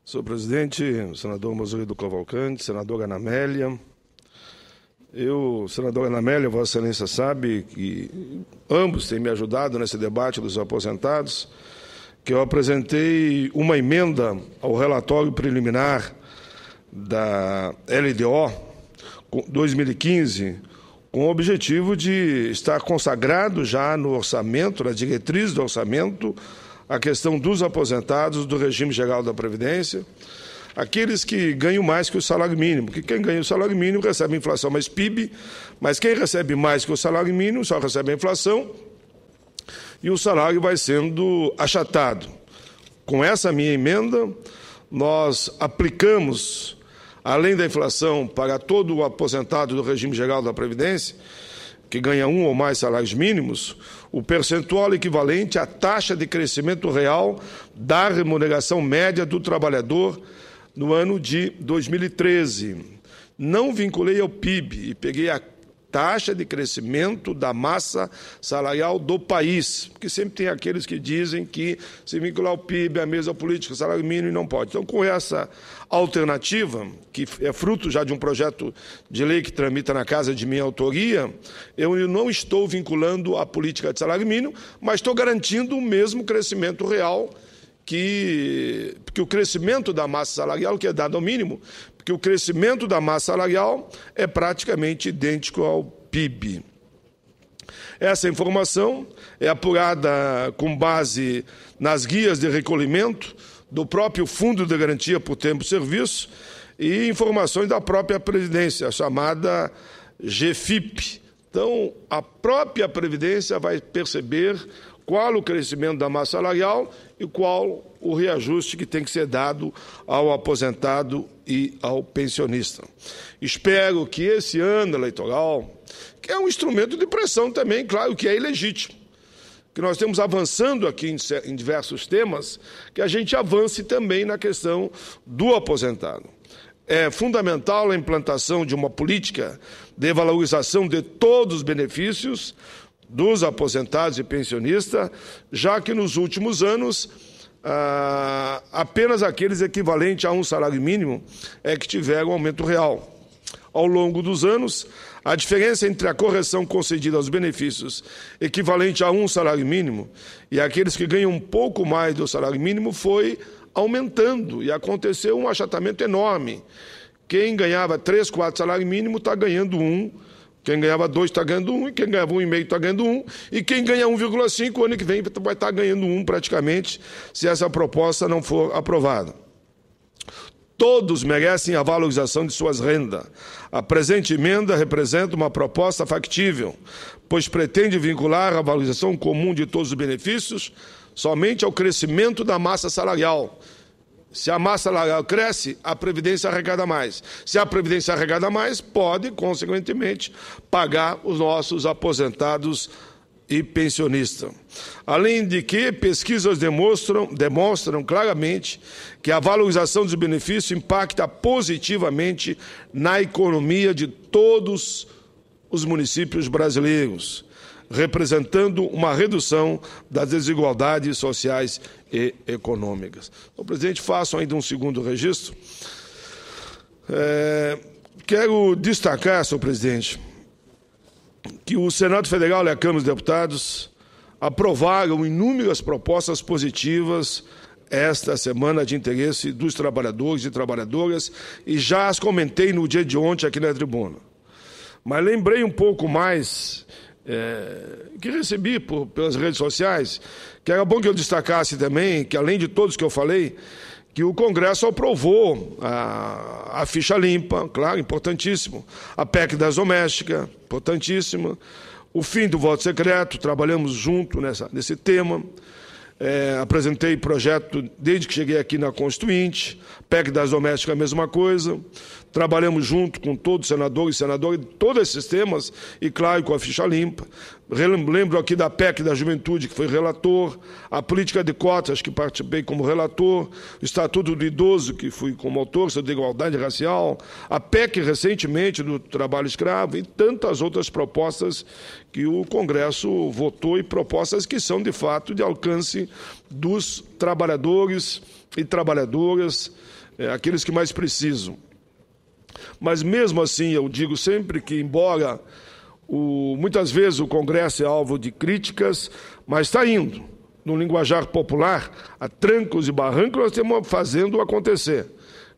Senhor presidente, senador Mozoído Cavalcante, senadora Ana Amélia. Senadora Ana Amélia, Vossa Excelência sabe que ambos têm me ajudado nesse debate dos aposentados, que eu apresentei uma emenda ao relatório preliminar da LDO 2015, com o objetivo de estar consagrado já no orçamento, na diretriz do orçamento, a questão dos aposentados do regime geral da Previdência, aqueles que ganham mais que o salário mínimo, porque quem ganha o salário mínimo recebe inflação mais PIB, mas quem recebe mais que o salário mínimo só recebe a inflação e o salário vai sendo achatado. Com essa minha emenda, nós aplicamos, além da inflação, para todo o aposentado do regime geral da Previdência, que ganha um ou mais salários mínimos, o percentual equivalente à taxa de crescimento real da remuneração média do trabalhador no ano de 2013. Não vinculei ao PIB e peguei a taxa de crescimento da massa salarial do país, porque sempre tem aqueles que dizem que se vincular ao PIB, a mesma política, salário mínimo, e não pode. Então, com essa alternativa, que é fruto já de um projeto de lei que tramita na casa de minha autoria, eu não estou vinculando a política de salário mínimo, mas estou garantindo o mesmo crescimento real porque o crescimento da massa salarial, que é dado ao mínimo, porque o crescimento da massa salarial é praticamente idêntico ao PIB. Essa informação é apurada com base nas guias de recolhimento do próprio Fundo de Garantia por Tempo de Serviço e informações da própria Previdência, a chamada GFIP. Então, a própria Previdência vai perceber qual o crescimento da massa salarial e qual o reajuste que tem que ser dado ao aposentado e ao pensionista. Espero que esse ano eleitoral, que é um instrumento de pressão também, claro que é ilegítimo, que nós temos avançando aqui em diversos temas, que a gente avance também na questão do aposentado. É fundamental a implantação de uma política de valorização de todos os benefícios dos aposentados e pensionistas, já que nos últimos anos apenas aqueles equivalentes a um salário mínimo é que tiveram aumento real. Ao longo dos anos, a diferença entre a correção concedida aos benefícios equivalente a um salário mínimo e aqueles que ganham um pouco mais do salário mínimo foi aumentando e aconteceu um achatamento enorme. Quem ganhava 3, 4 salários mínimos está ganhando 1, quem ganhava 2 está ganhando 1, e quem ganhava 1,5 está ganhando 1, e quem ganha 1,5 ano que vem vai estar ganhando 1 praticamente, se essa proposta não for aprovada. Todos merecem a valorização de suas rendas. A presente emenda representa uma proposta factível, pois pretende vincular a valorização comum de todos os benefícios somente ao crescimento da massa salarial. Se a massa salarial cresce, a Previdência arrecada mais. Se a Previdência arrecada mais, pode, consequentemente, pagar os nossos aposentados e pensionistas. Além de que, pesquisas demonstram claramente que a valorização dos benefícios impacta positivamente na economia de todos os municípios brasileiros, representando uma redução das desigualdades sociais e econômicas. Então, presidente, faço ainda um segundo registro. Quero destacar, senhor presidente, que o Senado Federal e a Câmara dos Deputados aprovaram inúmeras propostas positivas esta semana de interesse dos trabalhadores e trabalhadoras e já as comentei no dia de ontem aqui na tribuna. Mas lembrei um pouco mais que recebi pelas redes sociais, que era bom que eu destacasse também, que além de todos que eu falei, que o Congresso aprovou a ficha limpa, claro, importantíssimo, a PEC das domésticas, importantíssima, o fim do voto secreto, trabalhamos junto nesse tema, apresentei projeto desde que cheguei aqui na Constituinte, PEC das domésticas a mesma coisa, trabalhamos junto com todos os senadores e senadoras, todos esses temas, e claro, com a ficha limpa. Lembro aqui da PEC da Juventude, que foi relator, a política de cotas, que participei como relator, o Estatuto do Idoso, que fui como autor, sobre igualdade racial, a PEC recentemente do trabalho escravo e tantas outras propostas que o Congresso votou e propostas que são, de fato, de alcance interesse dos trabalhadores e trabalhadoras, aqueles que mais precisam. Mas mesmo assim, eu digo sempre que, embora muitas vezes o Congresso é alvo de críticas, mas está indo. No linguajar popular, a trancos e barrancos, nós estamos fazendo acontecer.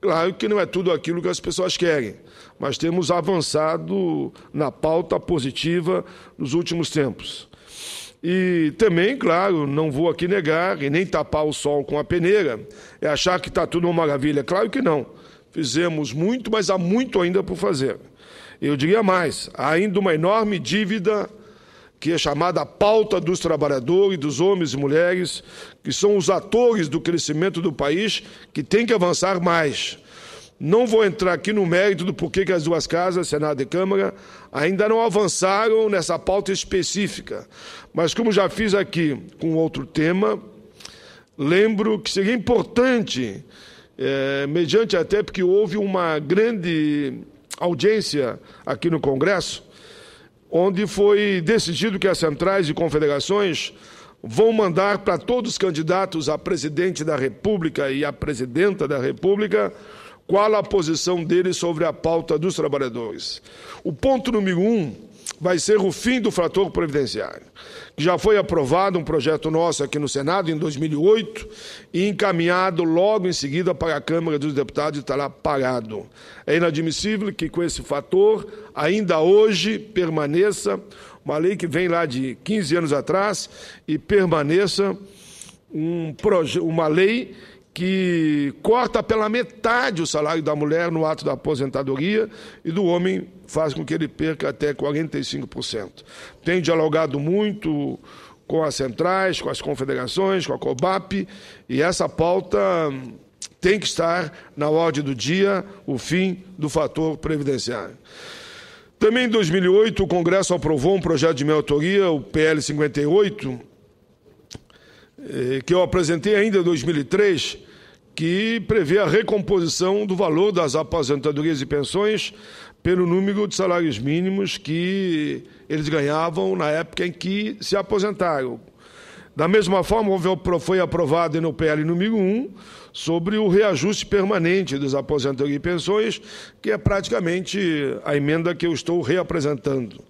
Claro que não é tudo aquilo que as pessoas querem, mas temos avançado na pauta positiva nos últimos tempos. E também, claro, não vou aqui negar e nem tapar o sol com a peneira, é achar que está tudo uma maravilha. Claro que não. Fizemos muito, mas há muito ainda por fazer. Eu diria mais, há ainda uma enorme dívida que é chamada pauta dos trabalhadores, dos homens e mulheres, que são os atores do crescimento do país, que tem que avançar mais. Não vou entrar aqui no mérito do porquê que as duas casas, Senado e Câmara, ainda não avançaram nessa pauta específica. Mas, como já fiz aqui com outro tema, lembro que seria importante, mediante até porque houve uma grande audiência aqui no Congresso, onde foi decidido que as centrais e confederações vão mandar para todos os candidatos a presidente da República e a presidenta da República qual a posição deles sobre a pauta dos trabalhadores. O ponto número 1 vai ser o fim do fator previdenciário, que já foi aprovado um projeto nosso aqui no Senado em 2008 e encaminhado logo em seguida para a Câmara dos Deputados e está lá parado. É inadmissível que com esse fator ainda hoje permaneça uma lei que vem lá de 15 anos atrás e permaneça uma lei que corta pela metade o salário da mulher no ato da aposentadoria e do homem faz com que ele perca até 45%. Tem dialogado muito com as centrais, com as confederações, com a COBAP, e essa pauta tem que estar na ordem do dia, o fim do fator previdenciário. Também em 2008, o Congresso aprovou um projeto de minha autoria, o PL 58, que eu apresentei ainda em 2003, que prevê a recomposição do valor das aposentadorias e pensões pelo número de salários mínimos que eles ganhavam na época em que se aposentaram. Da mesma forma, foi aprovado no PL número 1 sobre o reajuste permanente das aposentadorias e pensões, que é praticamente a emenda que eu estou reapresentando.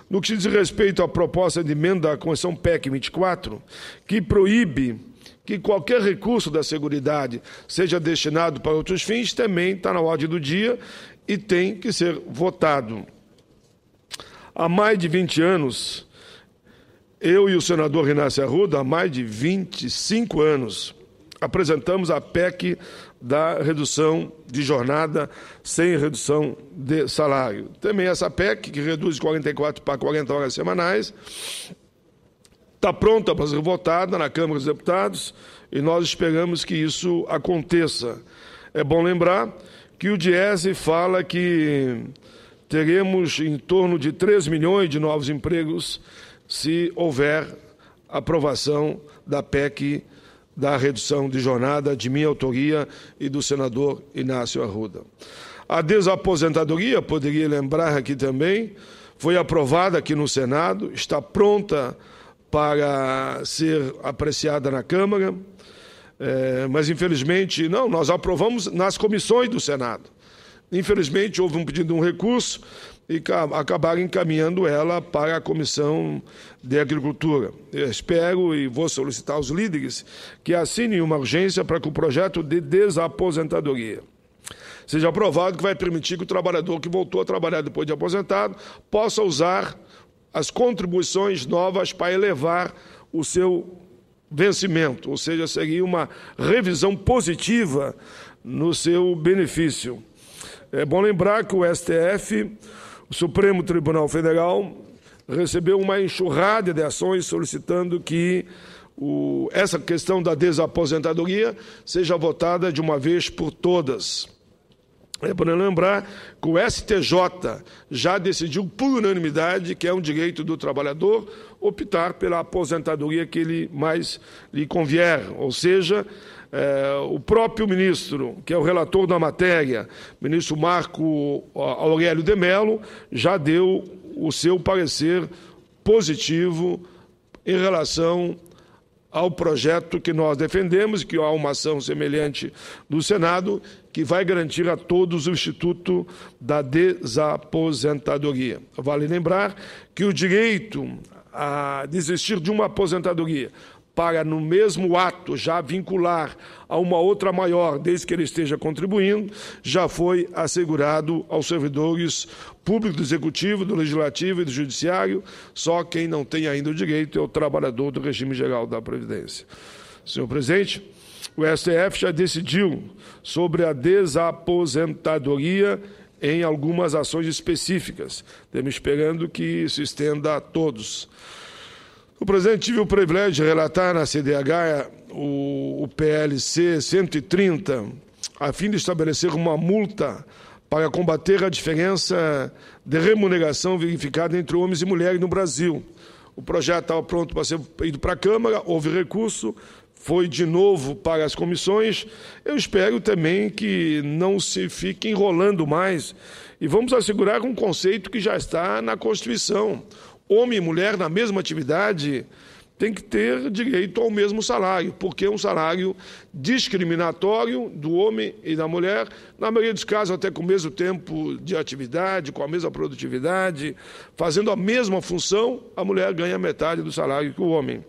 No que diz respeito à proposta de emenda à Constituição PEC 24, que proíbe que qualquer recurso da Seguridade seja destinado para outros fins, também está na ordem do dia e tem que ser votado. Há mais de 20 anos, eu e o senador Inácio Arruda, há mais de 25 anos, apresentamos a PEC da redução de jornada sem redução de salário. Também essa PEC, que reduz de 44 para 40 horas semanais, está pronta para ser votada na Câmara dos Deputados e nós esperamos que isso aconteça. É bom lembrar que o Diese fala que teremos em torno de 3 milhões de novos empregos se houver aprovação da PEC da redução de jornada de minha autoria e do senador Inácio Arruda. A desaposentadoria, poderia lembrar aqui também, foi aprovada aqui no Senado, está pronta para ser apreciada na Câmara, mas infelizmente, não, nós aprovamos nas comissões do Senado. Infelizmente, houve um pedido de um recurso e acabaram encaminhando ela para a Comissão de Agricultura. Eu espero e vou solicitar aos líderes que assinem uma urgência para que o projeto de desaposentadoria seja aprovado, que vai permitir que o trabalhador que voltou a trabalhar depois de aposentado possa usar as contribuições novas para elevar o seu vencimento, ou seja, seria uma revisão positiva no seu benefício. É bom lembrar que o STF, o Supremo Tribunal Federal, recebeu uma enxurrada de ações solicitando que essa questão da desaposentadoria seja votada de uma vez por todas. É bom lembrar que o STJ já decidiu por unanimidade que é um direito do trabalhador optar pela aposentadoria que ele mais lhe convier, ou seja, o próprio ministro, que é o relator da matéria, ministro Marco Aurélio de Mello, já deu o seu parecer positivo em relação ao projeto que nós defendemos, que há uma ação semelhante do Senado, que vai garantir a todos o Instituto da Desaposentadoria. Vale lembrar que o direito a desistir de uma aposentadoria para, no mesmo ato, já vincular a uma outra maior, desde que ele esteja contribuindo, já foi assegurado aos servidores públicos do Executivo, do Legislativo e do Judiciário. Só quem não tem ainda o direito é o trabalhador do regime geral da Previdência. Senhor presidente, o STF já decidiu sobre a desaposentadoria em algumas ações específicas. Estamos esperando que isso estenda a todos. O presidente tive o privilégio de relatar na CDH o PLC 130, a fim de estabelecer uma multa para combater a diferença de remuneração verificada entre homens e mulheres no Brasil. O projeto estava pronto para ser ido para a Câmara, houve recurso, foi de novo para as comissões. Eu espero também que não se fique enrolando mais e vamos assegurar um conceito que já está na Constituição. Homem e mulher na mesma atividade tem que ter direito ao mesmo salário, porque é um salário discriminatório do homem e da mulher, na maioria dos casos até com o mesmo tempo de atividade, com a mesma produtividade, fazendo a mesma função, a mulher ganha metade do salário que o homem.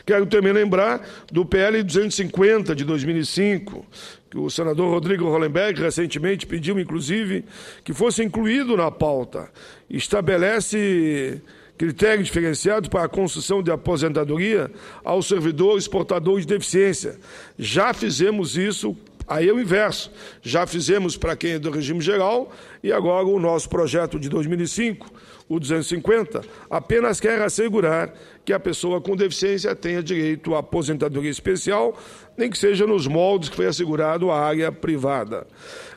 Quero também lembrar do PL 250 de 2005, que o senador Rodrigo Hollenberg recentemente pediu, inclusive, que fosse incluído na pauta. Estabelece critérios diferenciados para a construção de aposentadoria aos servidores portadores de deficiência. Já fizemos isso, aí é o inverso. Já fizemos para quem é do regime geral e agora o nosso projeto de 2005, o 250, apenas quer assegurar que a pessoa com deficiência tenha direito à aposentadoria especial, nem que seja nos moldes que foi assegurado à área privada.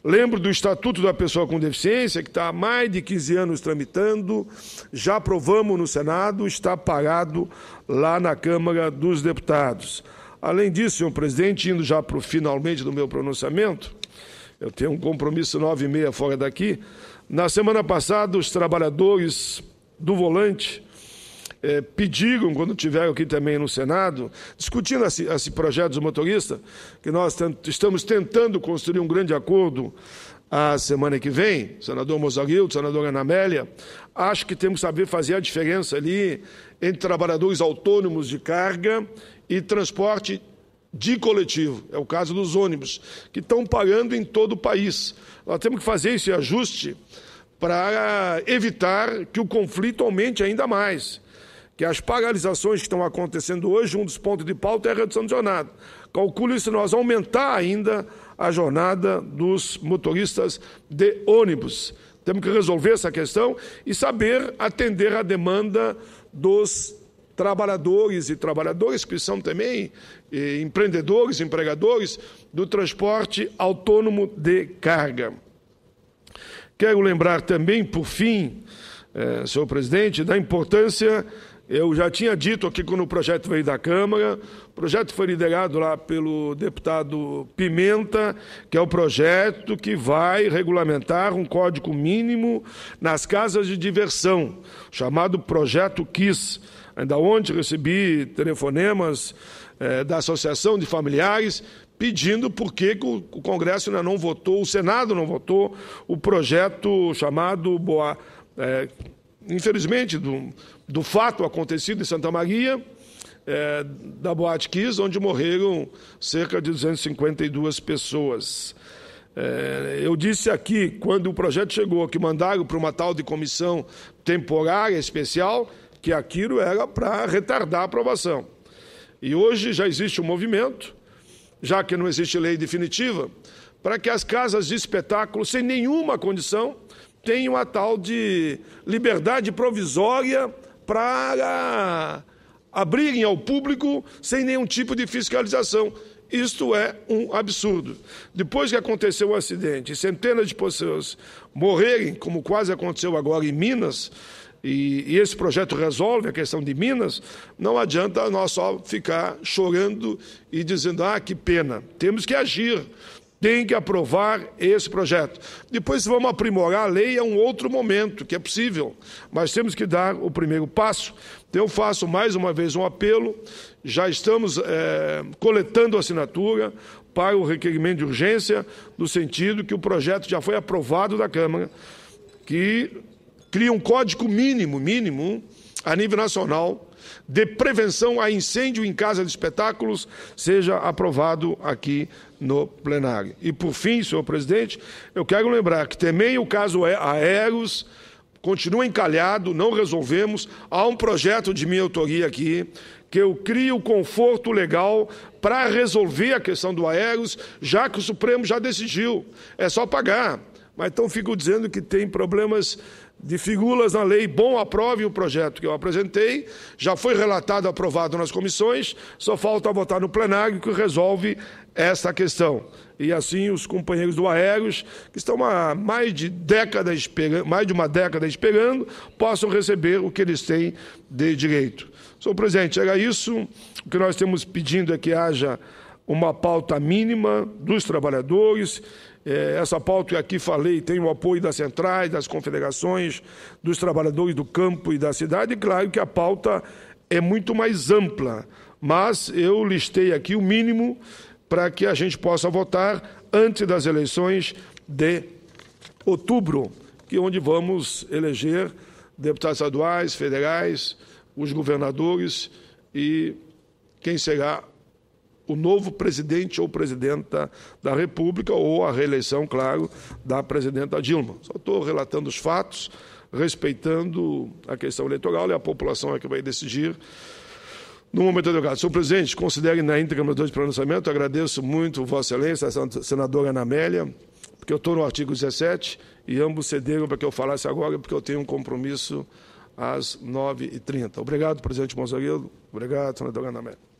Lembro do Estatuto da Pessoa com Deficiência, que está há mais de 15 anos tramitando, já aprovamos no Senado, está parado lá na Câmara dos Deputados. Além disso, senhor presidente, indo já para o finalmente do meu pronunciamento, eu tenho um compromisso 9h30 fora daqui. Na semana passada, os trabalhadores do Volante pediram, quando estiveram aqui também no Senado, discutindo esse projeto dos motoristas, que nós estamos tentando construir um grande acordo a semana que vem, senador Mozarildo, senadora Ana Amélia, acho que temos que saber fazer a diferença ali entre trabalhadores autônomos de carga e transporte de coletivo. É o caso dos ônibus, que estão parando em todo o país. Nós temos que fazer esse ajuste para evitar que o conflito aumente ainda mais. Que as paralisações que estão acontecendo hoje, um dos pontos de pauta é a redução de jornada. Calcule se nós aumentar ainda a jornada dos motoristas de ônibus. Temos que resolver essa questão e saber atender a demanda dos trabalhadores e trabalhadoras, que são também empreendedores, empregadores do transporte autônomo de carga. Quero lembrar também, por fim, senhor presidente, da importância, eu já tinha dito aqui quando o projeto veio da Câmara, o projeto foi liderado lá pelo deputado Pimenta, que é o projeto que vai regulamentar um código mínimo nas casas de diversão, chamado Projeto KISS. Ainda ontem recebi telefonemas da Associação de Familiares pedindo por que o Congresso ainda não votou, o Senado não votou o projeto chamado, infelizmente, do fato acontecido em Santa Maria, da Boate Kiss, onde morreram cerca de 252 pessoas. Eu disse aqui, quando o projeto chegou, que mandaram para uma tal de comissão temporária especial, que aquilo era para retardar a aprovação. E hoje já existe um movimento, já que não existe lei definitiva, para que as casas de espetáculo, sem nenhuma condição, tenham a tal de liberdade provisória para abrirem ao público sem nenhum tipo de fiscalização. Isto é um absurdo. Depois que aconteceu o acidente e centenas de pessoas morrerem, como quase aconteceu agora em Minas, e esse projeto resolve a questão de Minas, não adianta nós só ficar chorando e dizendo, que pena. Temos que agir. tem que aprovar esse projeto. Depois, se vamos aprimorar a lei, é um outro momento, que é possível, mas temos que dar o primeiro passo. Então, eu faço mais uma vez um apelo, já estamos coletando assinatura para o requerimento de urgência, no sentido que o projeto já foi aprovado da Câmara, que cria um código mínimo, a nível nacional, de prevenção a incêndio em casa de espetáculos, seja aprovado aqui no plenário. E, por fim, senhor presidente, eu quero lembrar que também o caso Aeros continua encalhado, não resolvemos. Há um projeto de minha autoria aqui, que eu crio conforto legal para resolver a questão do Aeros, já que o Supremo já decidiu. É só pagar. Mas então fico dizendo que tem problemas de figuras na lei. Bom, aprove o projeto que eu apresentei, já foi relatado e aprovado nas comissões, só falta votar no plenário que resolve essa questão. E assim os companheiros do Aeros, que estão há mais de uma década esperando, possam receber o que eles têm de direito. Senhor presidente, era isso. O que nós temos pedindo é que haja uma pauta mínima dos trabalhadores. Essa pauta que aqui falei tem o apoio das centrais, das confederações, dos trabalhadores do campo e da cidade. E claro que a pauta é muito mais ampla, mas eu listei aqui o mínimo para que a gente possa votar antes das eleições de outubro, que é onde vamos eleger deputados estaduais, federais, os governadores e quem será o novo presidente ou presidenta da República, ou a reeleição, claro, da presidenta Dilma. Só estou relatando os fatos, respeitando a questão eleitoral, e a população é que vai decidir no momento adequado. Senhor presidente, considere na íntegra meus dois pronunciamentos. Agradeço muito Vossa Excelência, a senadora Ana Amélia, porque eu estou no artigo 17 e ambos cederam para que eu falasse agora, porque eu tenho um compromisso às 9h30. Obrigado, presidente Monsagueiro. Obrigado, senadora Ana Amélia.